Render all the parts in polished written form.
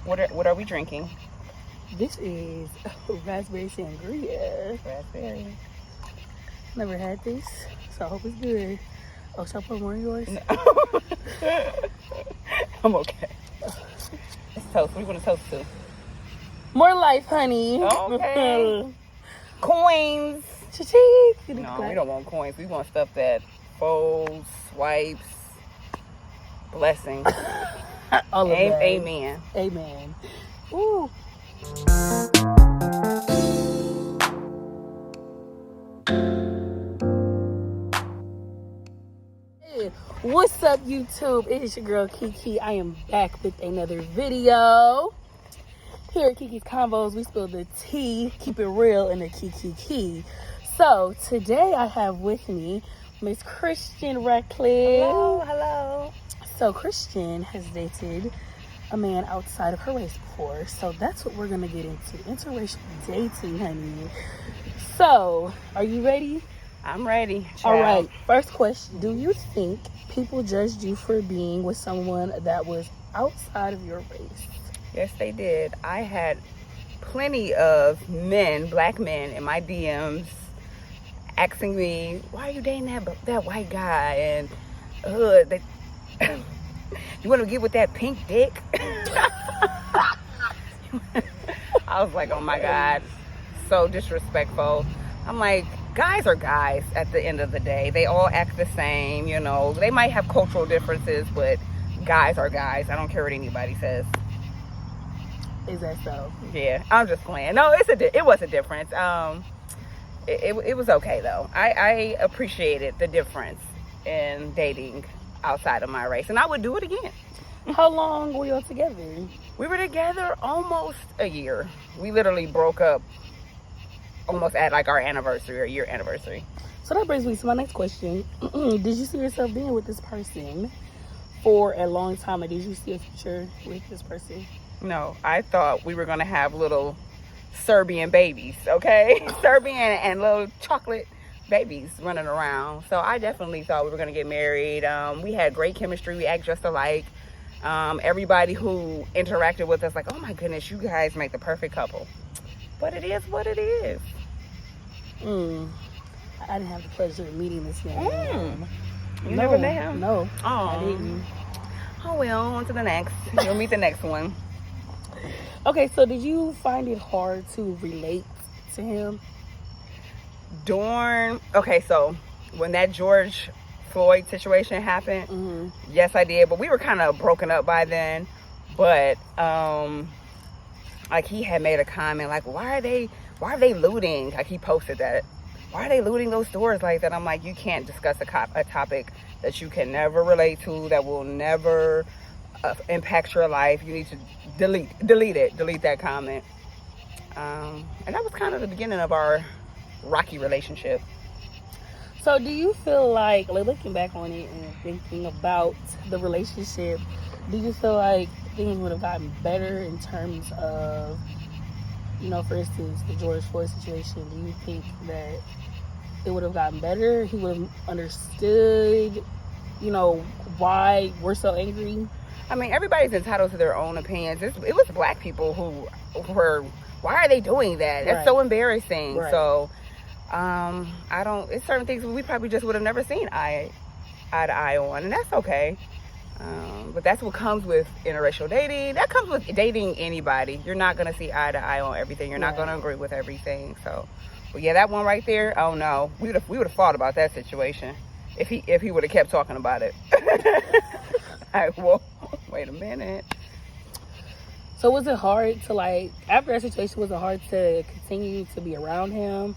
What are we drinking? This is raspberry sangria. Raspberry. Never had this, so I hope it's good. Oh, shall I put more in yours? No. I'm okay. Let's toast. What do you want to toast to? More life, honey. Okay. Coins. Cha-ching. No, we don't want coins. We want stuff that folds, swipes, blessings. All of that. Amen. Amen. Ooh. What's up, YouTube? It is your girl Kiki. I am back with another video. Here at Kiki's Convos, we spill the tea, keep it real in the Kiki. So today I have with me Miss Christian Ratcliffe. Hello. So Christian has dated a man outside of her race before, so that's what we're gonna get into. Interracial dating, honey. So, are you ready? I'm ready. Child. All right. First question: do you think people judged you for being with someone that was outside of your race? Yes, they did. I had plenty of men, black men, in my DMs asking me, "Why are you dating that white guy?" And you want to get with that pink dick? I was like, oh my God, so disrespectful. I'm like, guys are guys at the end of the day. They all act the same, you know. They might have cultural differences, but guys are guys. I don't care what anybody says. Is that so? Yeah, I'm just playing. No, it was a difference. It was okay though. I appreciated the difference in dating outside of my race, and I would do it again. How long were y'all together? We were together almost a year. We literally broke up almost at like our anniversary or year anniversary. So that brings me to my next question. Did you see yourself being with this person for a long time, or did you see a future with this person? No, I thought we were gonna have little Serbian babies, okay? Serbian and little chocolate babies running around. So I definitely thought we were gonna get married. We had great chemistry. We act just alike. Everybody who interacted with us, like, oh my goodness, you guys make the perfect couple. But it is what it is. I didn't have the pleasure of meeting this man. You never met him? No, Oh. I didn't. Oh well, on to the next. You'll meet the next one. Okay, so did you find it hard to relate to him? Okay, so when that George Floyd situation happened, yes, I did. But we were kind of broken up by then. But like he had made a comment like, why are they looting? Like he posted that. Why are they looting those stores like that? I'm like, you can't discuss a topic that you can never relate to, that will never impact your life. You need to delete that comment. And that was kind of the beginning of our rocky relationship. So do you feel like looking back on it and thinking about the relationship, do you feel like things would have gotten better in terms of, you know, for instance, the George Floyd situation? Do you think that it would have gotten better? He would have understood, you know, why we're so angry? I mean, everybody's entitled to their own opinions. It was black people who were, why are they doing that? That's so embarrassing. Right. So, it's certain things we probably just would have never seen eye to eye on, and that's okay. But that's what comes with interracial dating. That comes with dating anybody. You're not going to see eye to eye on everything. You're not going to agree with everything. So, but yeah, that one right there, oh no, we would have fought about that situation if he would have kept talking about it. Well, wait a minute. So was it hard to, like, after that situation, was it hard to continue to be around him?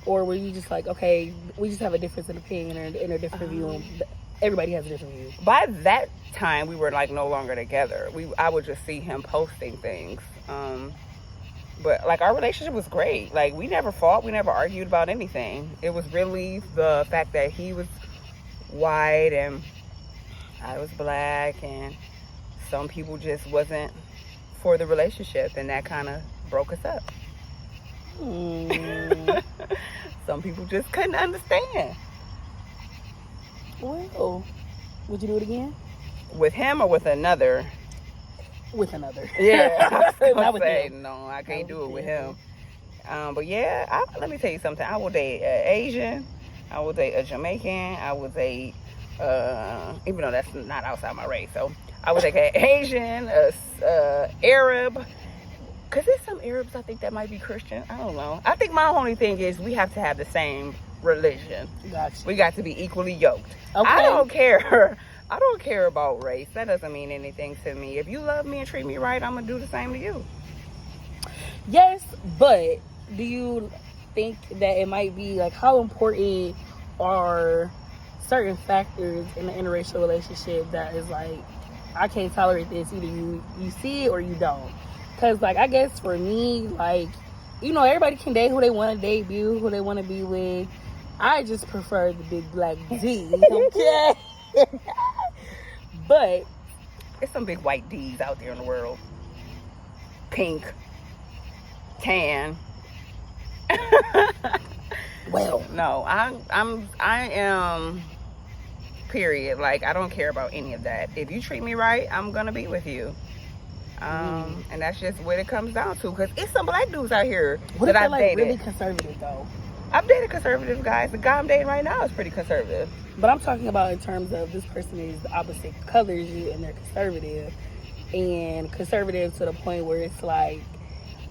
Or were you just like, okay, we just have a difference in opinion and a different view, and everybody has a different view? By that time, we were, like, no longer together. I would just see him posting things. But, like, our relationship was great. Like, we never fought. We never argued about anything. It was really the fact that he was white and I was black, and some people just wasn't for the relationship, and that kind of broke us up. Some people just couldn't understand. Well, would you do it again? With him or with another? with another. Yeah. Not with say, him. no, I can't do it with him. But yeah, let me tell you something. I will date an Asian. I will date a Jamaican. I will date, even though that's not outside my race. So I would take an Asian, Arab. Because there's some Arabs I think that might be Christian. I don't know. I think my only thing is we have to have the same religion. Gotcha. We got to be equally yoked. Okay. I don't care. I don't care about race. That doesn't mean anything to me. If you love me and treat me right, I'm going to do the same to you. Yes, but do you think that it might be like, how important are certain factors in an interracial relationship that is like, I can't tolerate this, either you see it or you don't? Because like, I guess for me, like, you know, everybody can date who they want to debut, who they want to be with. I just prefer the big black D, okay? But there's some big white D's out there in the world. Pink, tan. Well, no, I am. Period. Like, I don't care about any of that. If you treat me right, I'm gonna be with you. And that's just what it comes down to. Because it's some black dudes out here what that if I've they're like dated. really conservative though? I've dated conservative guys. The guy I'm dating right now is pretty conservative. But I'm talking about in terms of this person is the opposite color as you and they're conservative. And conservative to the point where it's like,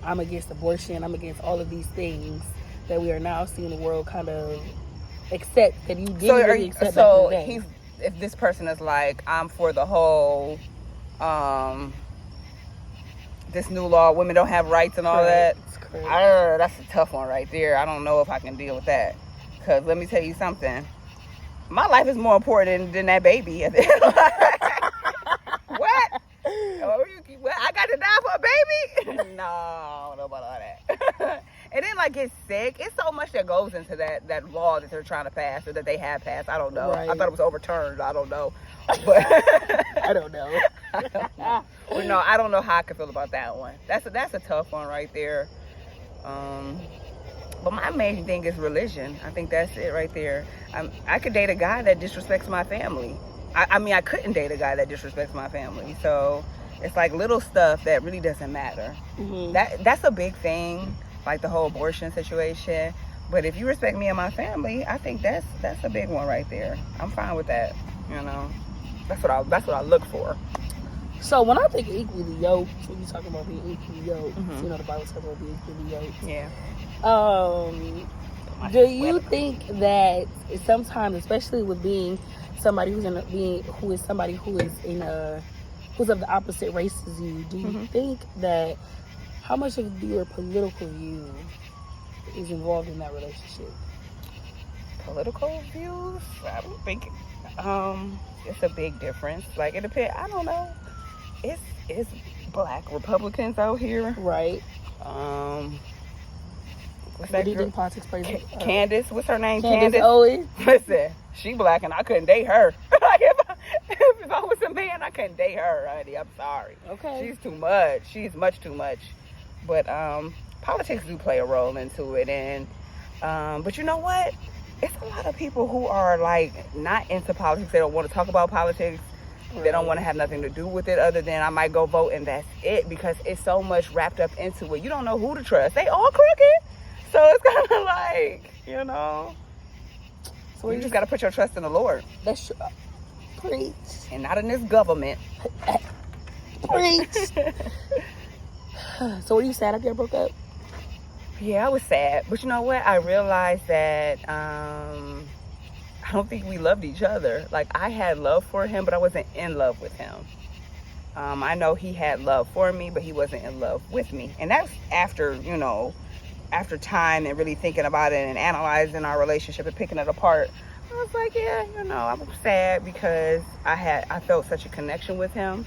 I'm against abortion, I'm against all of these things that we are now seeing the world kind of accept that you didn't really accept so back in the day. if this person is like, I'm for the whole this new law, women don't have rights and all that. That's a tough one right there. I don't know if I can deal with that. Because let me tell you something. My life is more important than that baby. What? I got to die for a baby? No, I don't know about all that. And then, like, get sick. It's so much that goes into that law that they're trying to pass or that they have passed. I don't know. Right. I thought it was overturned. I don't know. But I don't know. Well, no, I don't know how I can feel about that one. That's a tough one right there. But my main thing is religion. I think that's it right there. I could date a guy that disrespects my family. I mean, I couldn't date a guy that disrespects my family. So it's like little stuff that really doesn't matter. Mm-hmm. That's a big thing, like the whole abortion situation. But if you respect me and my family, I think that's a big one right there. I'm fine with that. You know, that's what I look for. So when I think equally yoked, when you talking about being equally yoked, mm-hmm. you know the Bible talks about being equally yoked. Yeah. Do you think that sometimes, especially with being somebody who's of the opposite race as you, do you mm-hmm. think that how much of your political view is involved in that relationship? Political views? I don't think it's a big difference. Like, it depends. I don't know. It's black Republicans out here, right? What do you think politics plays? Candace, what's her name? Candace Owens. Listen, she black and I couldn't date her. Like if I was a man, I couldn't date her, honey. I'm sorry. Okay. She's too much. She's much too much. But politics do play a role into it, and but you know what? It's a lot of people who are like not into politics. They don't want to talk about politics. Right. They don't want to have nothing to do with it other than I might go vote and that's it, because it's so much wrapped up into it. You don't know who to trust. They all crooked. So it's kind of like, you know. So you just got to put your trust in the Lord. That's true. Preach. And not in this government. Preach. So were you sad after y'all broke up? Yeah, I was sad. But you know what? I realized that I don't think we loved each other. Like, I had love for him, but I wasn't in love with him. I know he had love for me, but he wasn't in love with me. And that's after, you know, after time and really thinking about it and analyzing our relationship and picking it apart. I was like, yeah, you know, I'm sad because I felt such a connection with him.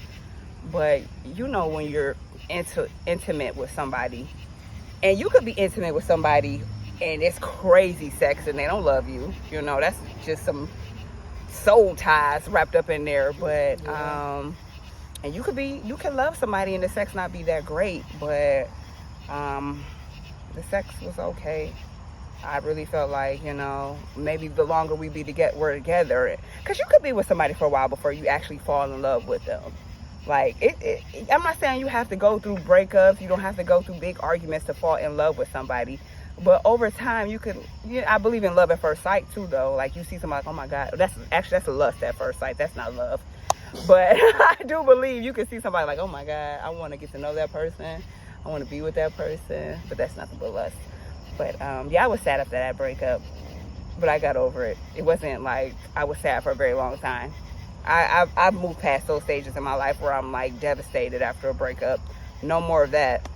But you know, when you're intimate with somebody, and you could be intimate with somebody and it's crazy sex and they don't love you, you know, that's just some soul ties wrapped up in there. But yeah. And you can love somebody and the sex not be that great, but the sex was okay. I really felt like, you know, maybe the longer we're together, because you could be with somebody for a while before you actually fall in love with them. Like, I'm not saying you have to go through breakups. You don't have to go through big arguments to fall in love with somebody. But over time, you could, I believe in love at first sight, too, though. Like, you see somebody, like, oh, my God. That's lust at first sight. That's not love. But I do believe you can see somebody like, oh, my God, I want to get to know that person. I want to be with that person. But that's nothing but lust. But, I was sad after that breakup. But I got over it. It wasn't like I was sad for a very long time. I've moved past those stages in my life where I'm like devastated after a breakup. No more of that.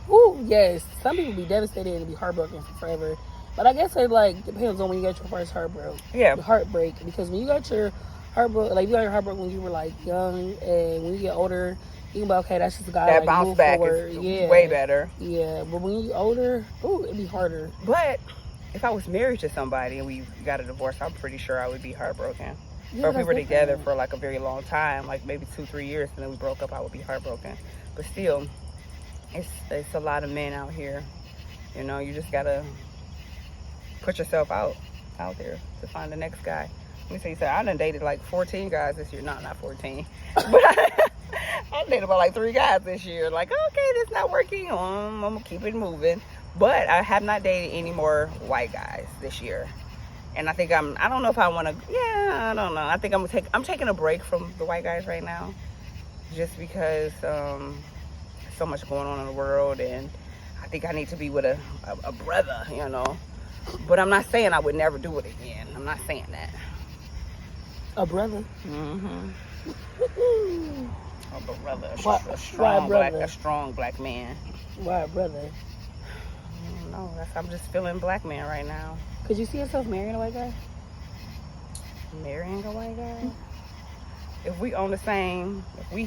Ooh, yes. Some people be devastated and be heartbroken for forever. But I guess it like depends on when you got your first heartbreak. Yeah. Heartbreak. Because when you got your heartbreak, like you got your heartbreak when you were like young, and when you get older, you can be okay. That's just a guy that like, bounce back forward. is way better. Yeah, but when you older, ooh, it'd be harder. But if I was married to somebody and we got a divorce, I'm pretty sure I would be heartbroken. Yeah, or if we were together for like a very long time, like maybe 2-3 years, and then we broke up, I would be heartbroken. But still, it's a lot of men out here. You just gotta put yourself out there to find the next guy. Let me tell you something. I done dated like 14 guys this year. No, not 14. But I dated about like 3 guys this year. Like, okay, this not working. I'm gonna keep it moving. But I have not dated any more white guys this year. And I think I don't know if I want to, I don't know. I think I'm taking a break from the white guys right now. Just because there's so much going on in the world. And I think I need to be with a brother, But I'm not saying I would never do it again. I'm not saying that. A brother? Mm-hmm. A brother. A strong black man. Why a brother? I don't know. I'm just feeling black man right now. Could you see yourself marrying a white guy? Marrying a white guy? If we on the same, if we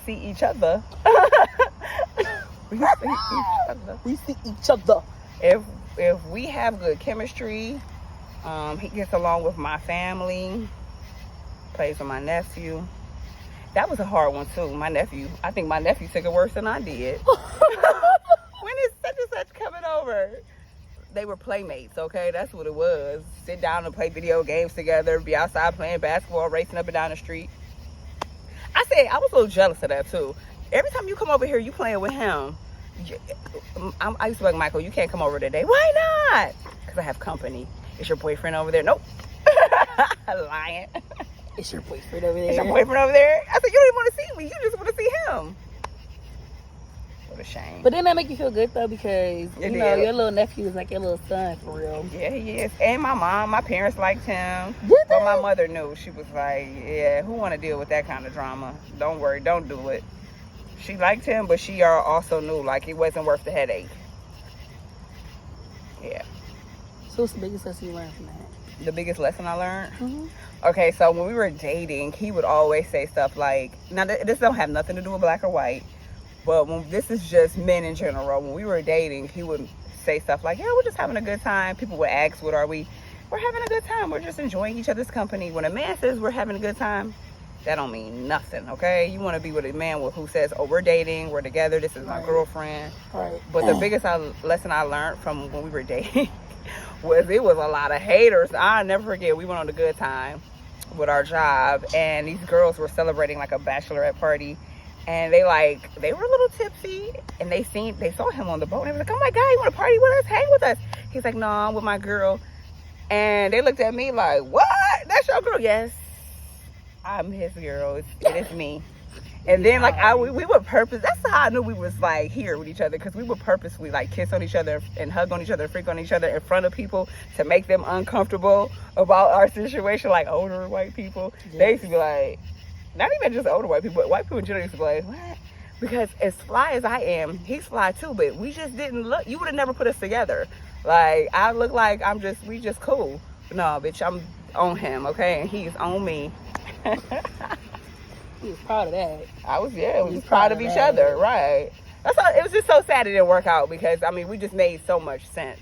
see each other. We see each other. If we have good chemistry, he gets along with my family, plays with my nephew. That was a hard one too. I think my nephew took it worse than I did. When is such and such coming over? They were playmates, okay? That's what it was. Sit down and play video games together, be outside playing basketball, racing up and down the street. I was a little jealous of that too. Every time you come over here, you playing with him. I used to be like, Michael, you can't come over today. Why not? Because I have company. Is your boyfriend over there? Nope. Lying. Is your boyfriend over there? Is your boyfriend over there? I said, you don't even want to see me. You just want to see him. What a shame. But then that make you feel good though, because your little nephew is like your little son for real. Yeah, he is. And my parents liked him. But my mother knew. She was like, yeah, who want to deal with that kind of drama? Don't worry, don't do it. She liked him, but she also knew like it wasn't worth the headache. Yeah. So what's the biggest lesson you learned from that? The biggest lesson I learned? Mm-hmm. Okay, so when we were dating, he would always say stuff like, now this don't have nothing to do with black or white, but this is just men in general. When we were dating, he would say stuff like, yeah, we're just having a good time. People would ask, what are we? We're having a good time. We're just enjoying each other's company. When a man says we're having a good time, that don't mean nothing, okay? You want to be with a man who says, oh, we're dating, we're together, this is my girlfriend. Right. But the biggest lesson I learned from when we were dating was it was a lot of haters. I'll never forget, we went on a good time with our job, and these girls were celebrating like a bachelorette party, and they were a little tipsy, and they saw him on the boat, and they were like, oh my God, you want to party with us? Hang with us. He's like, no, I'm with my girl. And they looked at me like, what? That's your girl? Yes. I'm his girl. It is me. And then we would purpose. That's how I knew we was like here with each other, because we would purposely like kiss on each other and hug on each other, freak on each other in front of people to make them uncomfortable about our situation. Like older white people, they used to be like, not even just older white people, but white people in general used to be like, what? Because as fly as I am, he's fly too, but we just didn't look. You would have never put us together. Like I look like we just cool. No, bitch, I'm on him, okay, and he's on me. He was proud of that. We was proud of each other, right? That's all. It was just so sad it didn't work out, because we just made so much sense.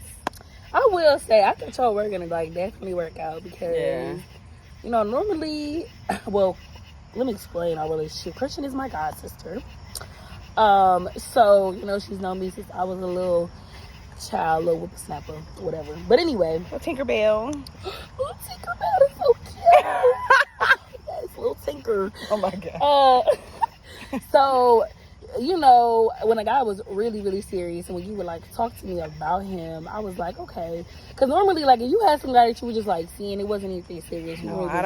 I will say I think y'all were gonna definitely work out, because normally, well, let me explain our relationship. Christian is my god sister. So she's known me since I was a little child, little whippersnapper, whatever. But anyway, Tinkerbell. Tinkerbell is so cute. That's little tinker. Oh my God. So, you know, when a guy was really, really serious and when you would like talk to me about him, I was like, okay. Because normally, like, if you had some guy that you were just like seeing, it wasn't anything serious. No, I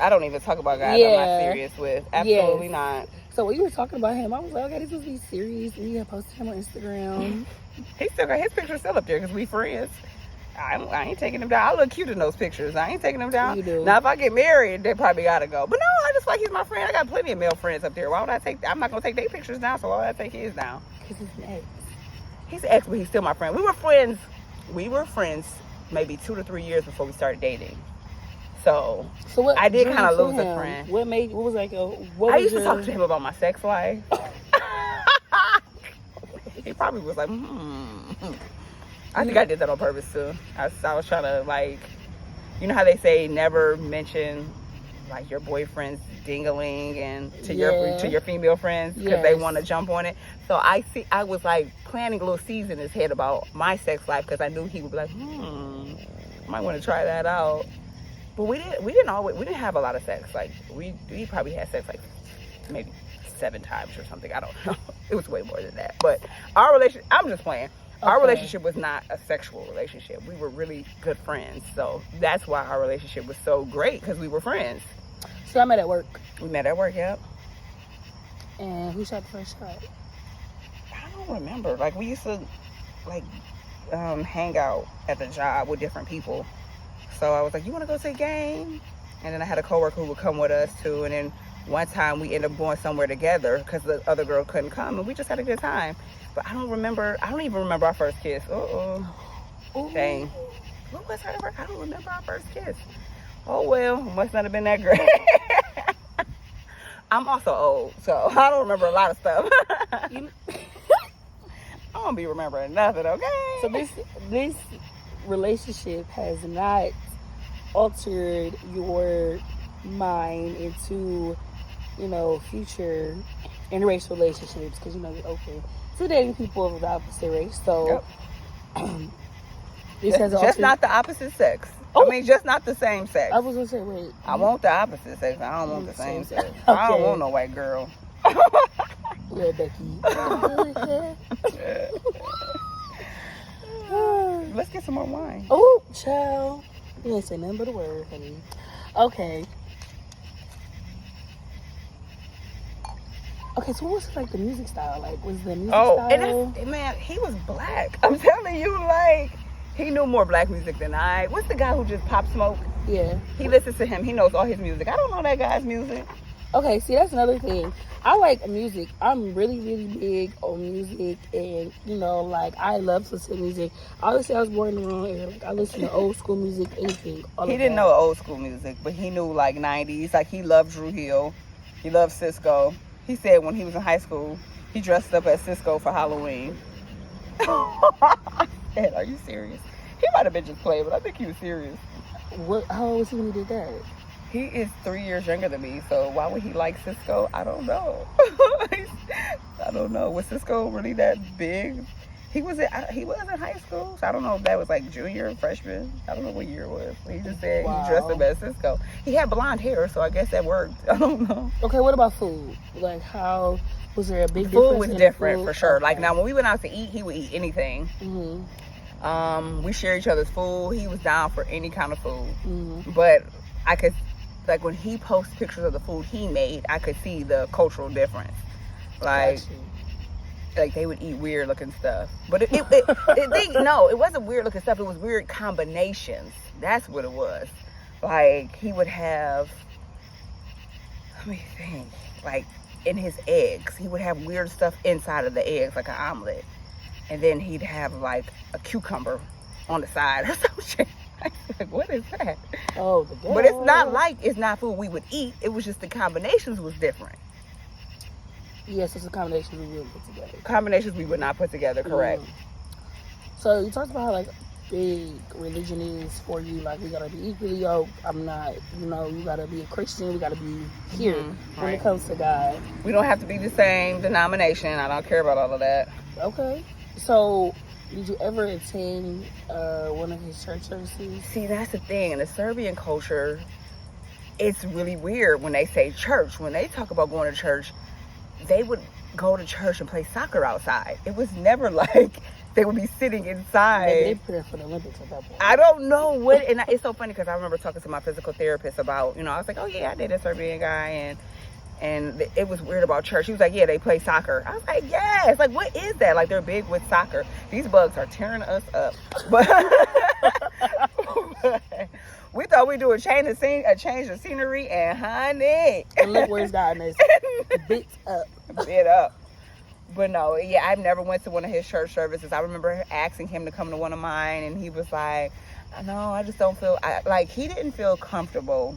don't even talk about guys I'm not serious with. Absolutely not. So when you were talking about him, I was like, okay, this must be serious. And you had posted him on Instagram. He still got his picture still up there because we friends. I ain't taking them down. I look cute in those pictures. I ain't taking them down. You do. Now, if I get married, they probably gotta go. But no, I just like he's my friend. I got plenty of male friends up there. Why would I take? I'm not gonna take their pictures down. So why would I take his down? Because he's an ex. He's an ex, but he's still my friend. We were friends. Maybe 2 to 3 years before we started dating. So what I did kind of lose a friend. What was like I used to talk to him about my sex life. He probably was like, I think I did that on purpose too. I was trying to, like, you know how they say never mention like your boyfriend's dingling and to your female friends because they want to jump on it. So I was like planting a little seeds in his head about my sex life because I knew he would be like, I might want to try that out. But we didn't have a lot of sex. Like we probably had sex like maybe 7 times or something. I don't know. It was way more than that. But our relationship, I'm just playing. Our relationship was not a sexual relationship. We were really good friends. So that's why our relationship was so great, because we were friends. So I met at work. We met at work, yep. And who shot the first shot? I don't remember. Like, we used to, like, hang out at the job with different people. So I was like, you want to go to a game? And then I had a coworker who would come with us, too. And then one time we ended up going somewhere together because the other girl couldn't come. And we just had a good time. But I don't even remember our first kiss. Dang. What was her? I don't remember our first kiss. Oh, well, must not have been that great. I'm also old, so I don't remember a lot of stuff. I don't be remembering nothing, okay? So this relationship has not altered your mind into, you know, future interracial relationships, because, you know, you're open to dating people of the opposite race. So this has just not the opposite sex. I mean, just not the same sex. I was gonna say, wait. I want the opposite sex. I don't want the same sex. Okay. I don't want no white girl. Yeah, Becky. Let's get some more wine. Oh, child. You ain't say nothing but a word, honey. Okay. Okay, so what was like the music style? Like, was the music style? And man, he was black. I'm telling you, like, he knew more black music than I. What's the guy who just Pop Smoke? Yeah. He listens to him. He knows all his music. I don't know that guy's music. Okay, see, that's another thing. I like music. I'm really, really big on music, and, you know, like, I love to listen to music. Obviously, I was born in the wrong era. Like, I listen to old school music, anything. He didn't know old school music, but he knew, like, 90s. Like, he loved Drew Hill. He loved Cisco. He said when he was in high school, he dressed up as Cisco for Halloween. Ed, are you serious? He might have been just playing, but I think he was serious. How old was he when he did that? He is 3 years younger than me, so why would he like Cisco? I don't know. I don't know. Was Cisco really that big? He was in high school, so I don't know if that was like junior, freshman. I don't know what year it was. He just said he dressed up as Cisco. He had blonde hair, so I guess that worked. I don't know. Okay, what about food? Like, how was there a big difference? Food was different for sure. Okay. Like, now when we went out to eat, he would eat anything. Mm-hmm. We shared each other's food. He was down for any kind of food. Mm-hmm. But I could, like, when he posts pictures of the food he made, I could see the cultural difference. Like. Like, they would eat weird looking stuff, but it wasn't weird looking stuff. It was weird combinations. That's what it was. Like, he would have, let me think, like, in his eggs, he would have weird stuff inside of the eggs, like an omelet, and then he'd have like a cucumber on the side or some shit. Like, what is that? Oh, but it's not food we would eat. It was just the combinations was different. Yes, it's a combination we wouldn't put together. Combinations we would not put together, correct. So you talked about how, like, big religion is for you. Like, we gotta be equally yoked. I'm not, you know, you gotta be a Christian. We gotta be here when it comes to God. We don't have to be the same denomination. I don't care about all of that. Okay. So, did you ever attend one of his church services? See, that's the thing. In the Serbian culture, it's really weird when they say church. When they talk about going to church, they would go to church and play soccer outside. It was never like they would be sitting inside. Maybe they prepare for the Olympics at that point. I don't know what, and it's so funny because I remember talking to my physical therapist about, I was like, oh yeah, I dated a Serbian guy, and it was weird about church. He was like, yeah, they play soccer. I was like, yes. Like, what is that? Like, they're big with soccer. These bugs are tearing us up. But we thought we'd do a change of scenery, and honey. And look where it's gotten us. Bit up. Bit up. But no, yeah, I've never went to one of his church services. I remember asking him to come to one of mine, and he was like, no, I just don't feel, he didn't feel comfortable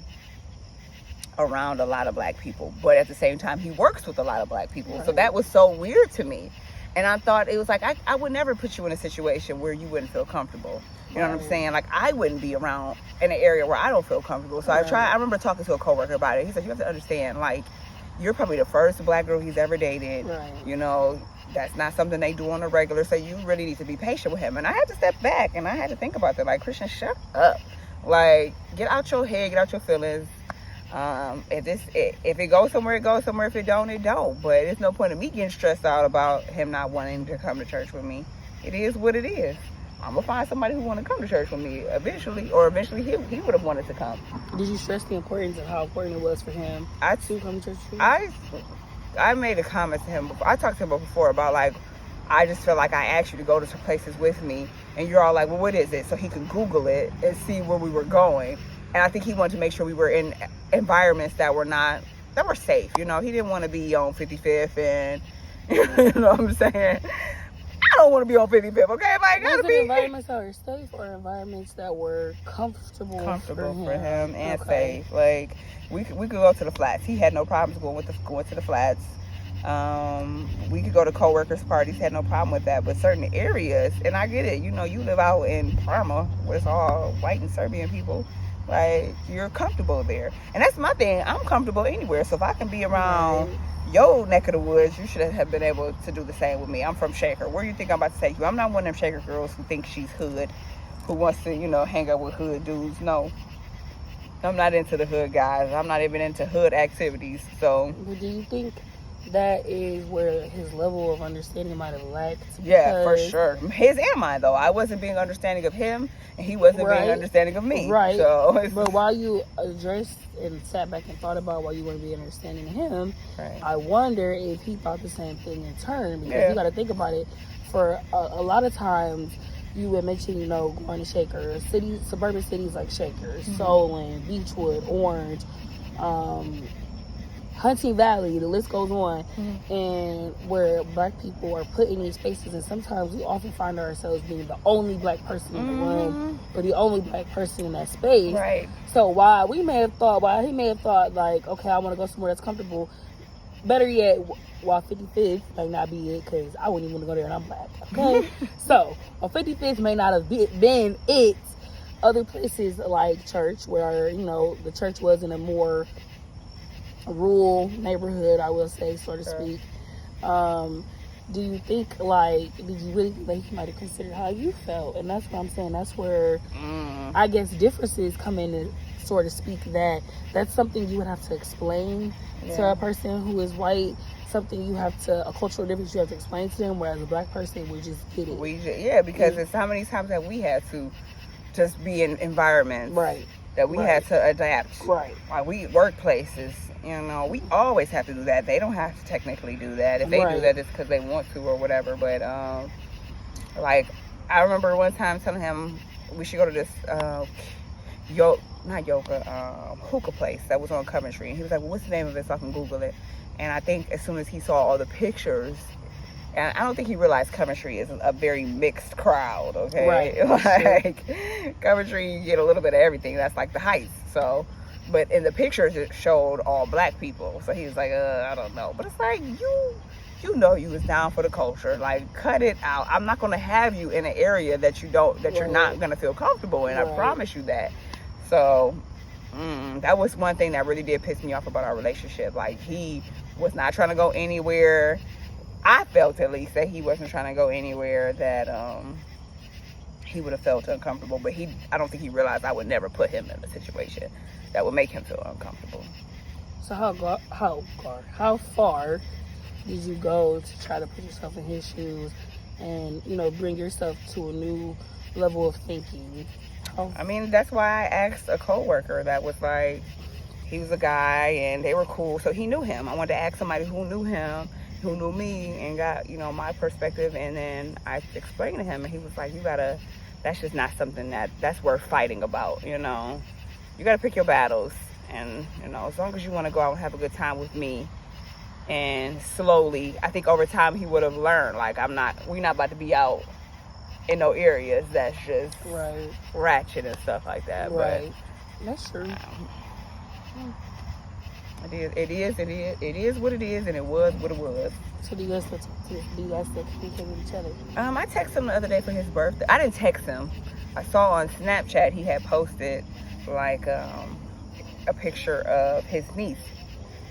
around a lot of black people, but at the same time he works with a lot of black people. Right. So that was so weird to me, and I thought it was like I would never put you in a situation where you wouldn't feel comfortable. You know what I'm saying? Like, I wouldn't be around in an area where I don't feel comfortable. So I remember talking to a coworker about it. He said, you have to understand, like, you're probably the first black girl he's ever dated. Right. That's not something they do on a regular, so you really need to be patient with him. And I had to step back and I had to think about that. Like, Christian, shut up. Like, get out your head, get out your feelings. If it goes somewhere, it goes somewhere. If it don't, it don't. But there's no point in me getting stressed out about him not wanting to come to church with me. It is what it is. I'm gonna find somebody who want to come to church with me eventually he would have wanted to come. Did you stress the importance of how important it was for him to come to church with you? I made a comment to him before. I talked to him before about, like, I just feel like I asked you to go to some places with me, and you're all like, well, what is it? So he could Google it and see where we were going. And I think he wanted to make sure we were in environments that were safe. He didn't want to be on 55th and, you know what I'm saying? I don't want to be on 55th, okay? Like, gotta be environments that were safe or environments that were comfortable for him and safe. Like, we could go to the flats. He had no problems going to the flats. We could go to co-workers parties, had no problem with that. But certain areas, and I get it, you live out in Parma where it's all white and Serbian people. Like, you're comfortable there. And that's my thing. I'm comfortable anywhere. So if I can be around your neck of the woods, you should have been able to do the same with me. I'm from Shaker. Where do you think I'm about to take you? I'm not one of them Shaker girls who think she's hood, who wants to, hang out with hood dudes. No. I'm not into the hood guys. I'm not even into hood activities. So. But do you think that is where his level of understanding might have lacked? Yeah, for sure. His and mine, though. I wasn't being understanding of him, and he wasn't being understanding of me. Right. So, but while you addressed and sat back and thought about why you weren't being understanding of him, I wonder if he thought the same thing in turn. Because you got to think about it. For a lot of times, you would mention, going to Shaker, suburban cities like Shaker, Solon, Beechwood, Orange, Hunting Valley, the list goes on, and where black people are put in these spaces, and sometimes we often find ourselves being the only black person in the room, or the only black person in that space. Right. So while he may have thought, like, okay, I want to go somewhere that's comfortable, better yet, while 55th may not be it, because I wouldn't even want to go there and I'm black. Okay. So while 55th may not have been it, other places like church, where the church was in a more rural neighborhood, I will say, so to speak. Do you think, did you really think he might have considered how you felt? And that's what I'm saying. That's where I guess differences come in, so to speak. That's something you would have to explain to a person who is white. Something a cultural difference you have to explain to them. Whereas a black person would just get it. Because it's how many times have we had to just be in environments that we had to adapt. Like workplaces. We always have to do that. They don't have to technically do that. If they do that, it's because they want to or whatever. But, I remember one time telling him we should go to this hookah place that was on Coventry. And he was like, well, what's the name of it so I can Google it? And I think as soon as he saw all the pictures, and I don't think he realized Coventry is a very mixed crowd, okay? Right. Coventry, you get a little bit of everything. That's like the Heights, so... But in the pictures, it showed all black people. So he was like, I don't know. But it's like, you was down for the culture. Like, cut it out. I'm not going to have you in an area that you're not going to feel comfortable in. I promise you that. So that was one thing that really did piss me off about our relationship. Like, he was not trying to go anywhere. I felt, at least, that he wasn't trying to go anywhere that he would have felt uncomfortable. But I don't think he realized I would never put him in a situation that would make him feel uncomfortable. So how far did you go to try to put yourself in his shoes and, you know, bring yourself to a new level of thinking? I mean, that's why I asked a coworker that was like, he was a guy and they were cool, so he knew him. I wanted to ask somebody who knew him, who knew me, and got, you know, my perspective. And then I explained to him, and he was like, that's just not something that's worth fighting about, you know. You got to pick your battles. And, you know, as long as you want to go out and have a good time with me, and slowly, I think over time he would have learned, like, we're not about to be out in no areas that's just ratchet and stuff like that. Right. But that's true. It is what it is, and it was what it was. So do you guys still communicate with each other? I texted him the other day for his birthday. I didn't text him. I saw on Snapchat he had posted like a picture of his niece.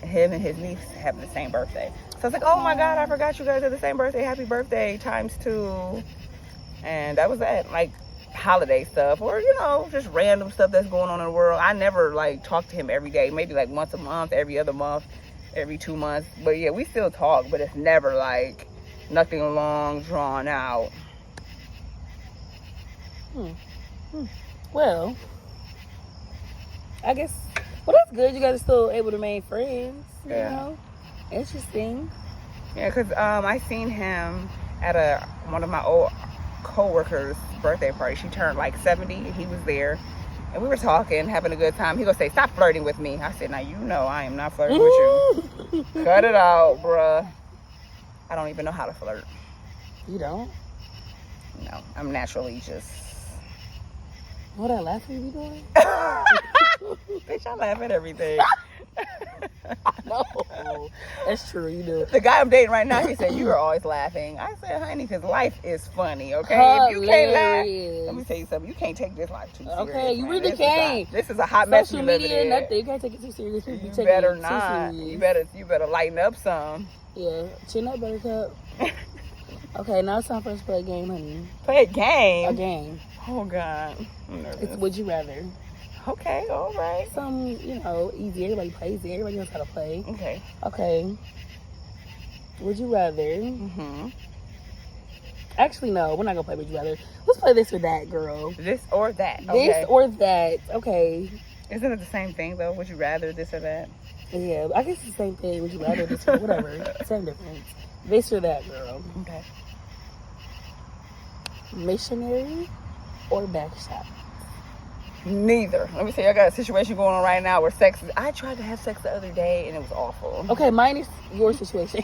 Him and his niece have the same birthday. So I was like, oh my God, I forgot you guys have the same birthday. Happy birthday ×2. And that was that. Like, holiday stuff, or, you know, just random stuff that's going on in the world. I never like talk to him every day, maybe like once a month, every other month, every 2 months. But yeah, we still talk, but it's never like nothing long drawn out. Well, I guess, well, that's good. You guys are still able to remain friends. You know, interesting. Yeah, because I seen him at one of my old co-worker's birthday party. She turned like 70 and he was there, and we were talking, having a good time. He gonna say, stop flirting with me. I said, now you know I am not flirting with you. Cut it out, bruh. I don't even know how to flirt. You don't? No, I'm naturally just... What that laughing you doing? Bitch, I laugh at everything. No, that's true, you do. The guy I'm dating right now, he said, you are always laughing. I said, honey, because life is funny, okay? Hilarious. If you can't laugh, let me tell you something, you can't take this life too serious. Okay, you really can't. This is a hot mess. Social media, nothing. You can't take it too serious. You better not. You better lighten up some. Yeah, chin up, buttercup. Okay, now it's time for us to play a game, honey. Play a game? A game. Oh, God. I'm nervous. It's Would You Rather. Okay, all right. Some, you know, easy. Everybody plays it. Everybody knows how to play. Okay. Would you rather? Actually, no. We're not going to play Would You Rather. Let's play this or that, girl. This or that. Okay. This or that. Okay. Isn't it the same thing, though? Would you rather this or that? Yeah, I guess it's the same thing. Would you rather this or whatever. Same difference. This or that, girl. Okay. Missionary or backshot? Neither. Let me tell you, I got a situation going on right now where I tried to have sex the other day and it was awful. Okay, mine is your situation.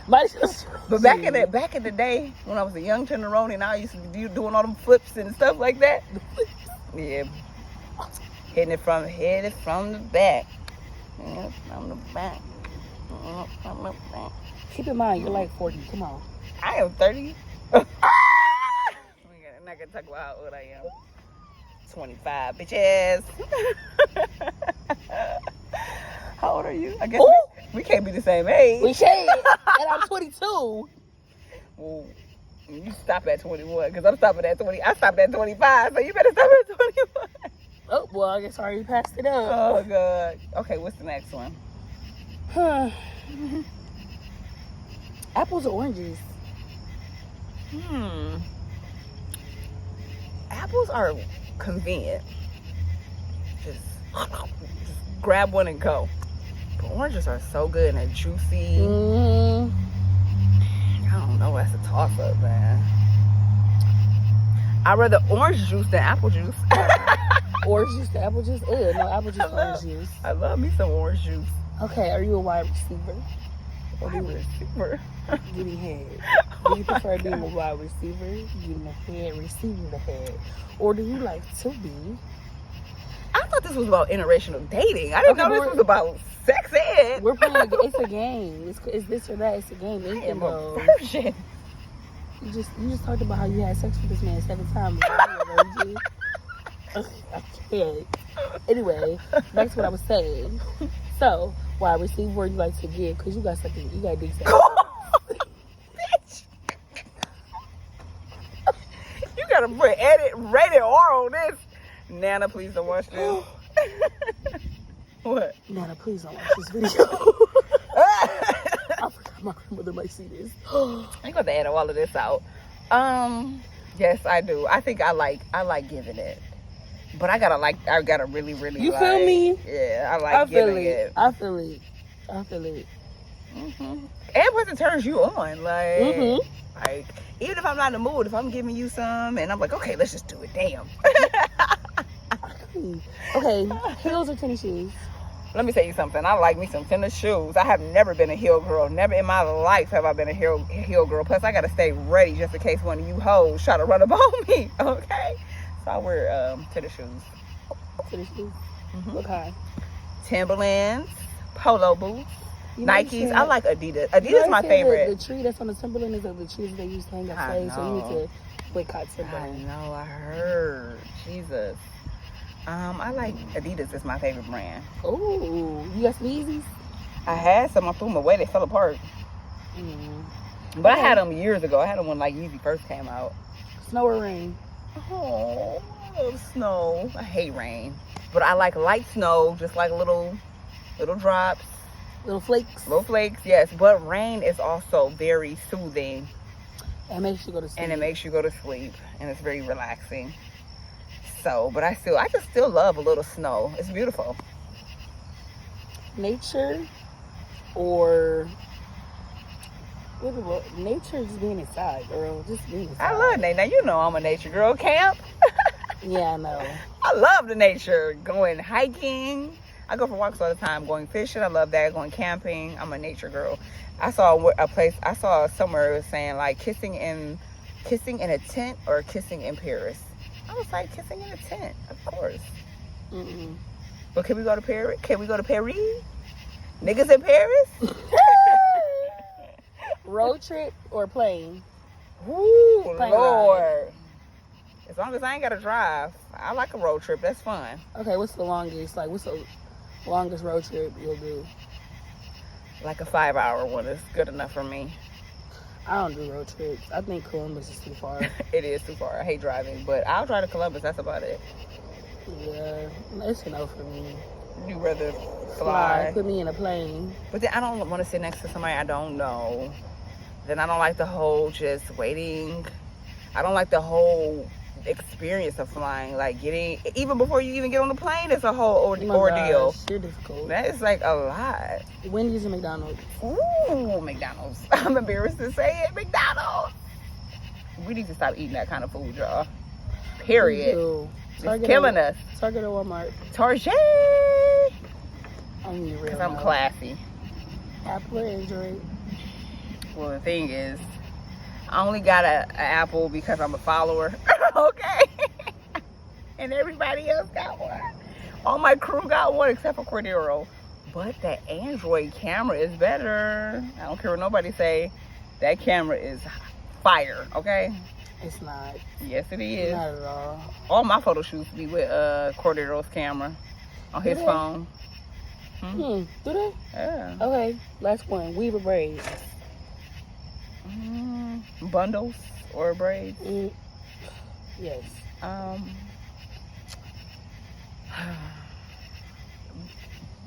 Mine is your situation. But back in the day when I was a young tenderoni and I used to be doing all them flips and stuff like that. Yeah. Hitting it from the back. Yeah, from the back. From the back. Keep in mind, you're like 40. Come on. I am 30. I'm not gonna talk about how old I am. 25, bitches. How old are you? I guess we can't be the same age. We can't. And I'm 22. Well, you stop at 21 because I'm stopping at 20. I stopped at 25, so you better stop at 21. Oh, well, I guess I already passed it up. Oh, God. Okay, what's the next one? Apples or oranges? Apples are convenient. Just grab one and go. But oranges are so good and they're juicy. I don't know. That's a toss-up, man. I'd rather orange juice than apple juice. Orange juice to apple juice? Ew, no, apple juice, orange juice. I love me some orange juice. Okay, are you a wide receiver? Wide receiver? Getting head. Do you prefer being a wide receiver, getting the head, receiving the head? Or do you like to be? I thought this was about interracial dating. I didn't know this was about sex ed. We're playing it's a game. It's this or that. It's a game. I am a virgin. You just talked about how you had sex with this man 7 times. I can't. Anyway, back to what I was saying. So, wide receiver, where you like to give? Because you got something. You got decent. Bitch. You got a put edit rated R on this. Nana, please don't watch this. What? Nana, please don't watch this video. I forgot my grandmother might see this. I'm going to edit all of this out. Yes, I do. I think I like giving it. But I gotta really, really You feel me? Yeah, I giving it. I feel it. Mm-hmm. And plus it turns you on. Like, even if I'm not in the mood, if I'm giving you some and I'm like, okay, let's just do it. Damn. Okay, heels or tennis shoes? Let me tell you something. I like me some tennis shoes. I have never been a heel girl. Never in my life have I been a heel girl. Plus, I got to stay ready just in case one of you hoes try to run up on me. Okay? So I wear tennis shoes. Tennis shoes? Mm-hmm. What kind? Timberlands, polo boots, Nikes. I like Adidas. You Adidas is my favorite. The tree that's on the Timberland is the trees they used to hang up slaves. So you need to boycott Timberland. I know. I heard. Jesus. I like Adidas. Is my favorite brand. Oh, you got some Yeezys? I had some. I threw them away. They fell apart. But I had them years ago. I had them when like Yeezy first came out. Snow or rain? Oh, I love snow. I hate rain. But I like light snow, just like little drops. Little flakes? Little flakes, yes. But rain is also very soothing. It makes you go to sleep. And it makes you go to sleep. And it's very relaxing. So, but I just still love a little snow. It's beautiful. Nature or... Nature just being inside, girl. Just being inside. I love nature. Now, you know I'm a nature girl. Camp. Yeah, I know. I love the nature. Going hiking. I go for walks all the time. Going fishing. I love that. Going camping. I'm a nature girl. I saw somewhere it was saying like kissing in a tent or kissing in Paris. I was like, kissing in a tent, of course. But can we go to Paris? Can we go to Paris? Niggas in Paris? Road trip or plane? Ooh, Plane Lord. ride. As long as I ain't got to drive. I like a road trip. That's fun. Okay, what's the longest road trip you'll do? Like a 5-hour one is good enough for me. I don't do road trips. I think Columbus is too far. It is too far. I hate driving, but I'll drive to Columbus. That's about it. Yeah, it's a no for me. You rather fly. Put me in a plane. But then I don't want to sit next to somebody I don't know. Then I don't like the whole just waiting. I don't like the whole experience of flying. Like even before you even get on the plane, it's a whole ordeal. Gosh, you're difficult. That is like a lot. Wendy's and McDonald's. Ooh, McDonald's. I'm embarrassed to say it. McDonald's. We need to stop eating that kind of food, y'all. Period. It's killing us. Target or Walmart? Target. I'm real. Because I'm classy. Apple or Android? Well, the thing is, I only got an Apple because I'm a follower. Okay. And everybody else got one. All my crew got one except for Cordero. But that Android camera is better. I don't care what nobody say. That camera is fire, okay? It's not. Yes, it is. Not at all. All my photo shoots be with Cordero's camera on his phone. Do they? Yeah. Okay, last one. Weave or braids? Bundles or braids? Yes.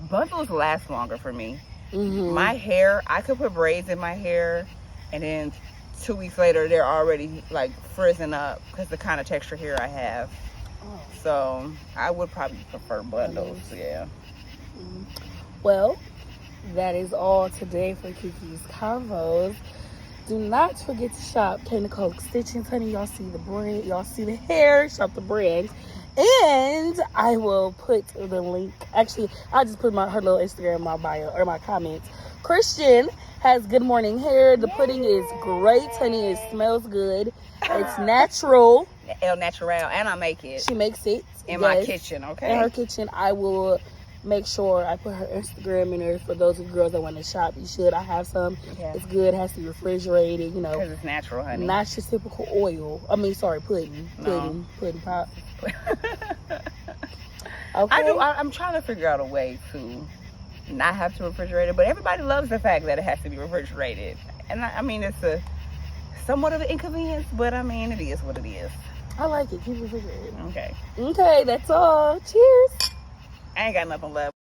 Bundles last longer for me. My hair, I could put braids in my hair, and then 2 weeks later they're already like frizzing up because the kind of texture hair I have. So I would probably prefer bundles. Yeah. Well, that is all today for Kiki's Convos. Do not forget to shop K Nicole Stitchings, honey. Y'all see the brand, y'all see the hair, shop the brand. And I will put the link. Actually, I just put her little Instagram in my bio or my comments. Christian has good morning hair. The pudding is great, honey. It smells good. It's natural. El Natural, and I make it. She makes it in my kitchen, okay? In her kitchen. I will make sure I put her Instagram in there for those of you girls that want to shop. You should. I have some. Yeah. It's good. It has to be refrigerated, you know. Because it's natural, honey. Not just typical oil. I mean, sorry, pudding. No. Pudding pop. Okay. I'm trying to figure out a way to not have to refrigerate it, but everybody loves the fact that it has to be refrigerated. And I mean, it's somewhat of an inconvenience, but I mean, it is what it is. I like it. Keep it refrigerated. Okay. Okay, that's all. Cheers. I ain't got nothing left.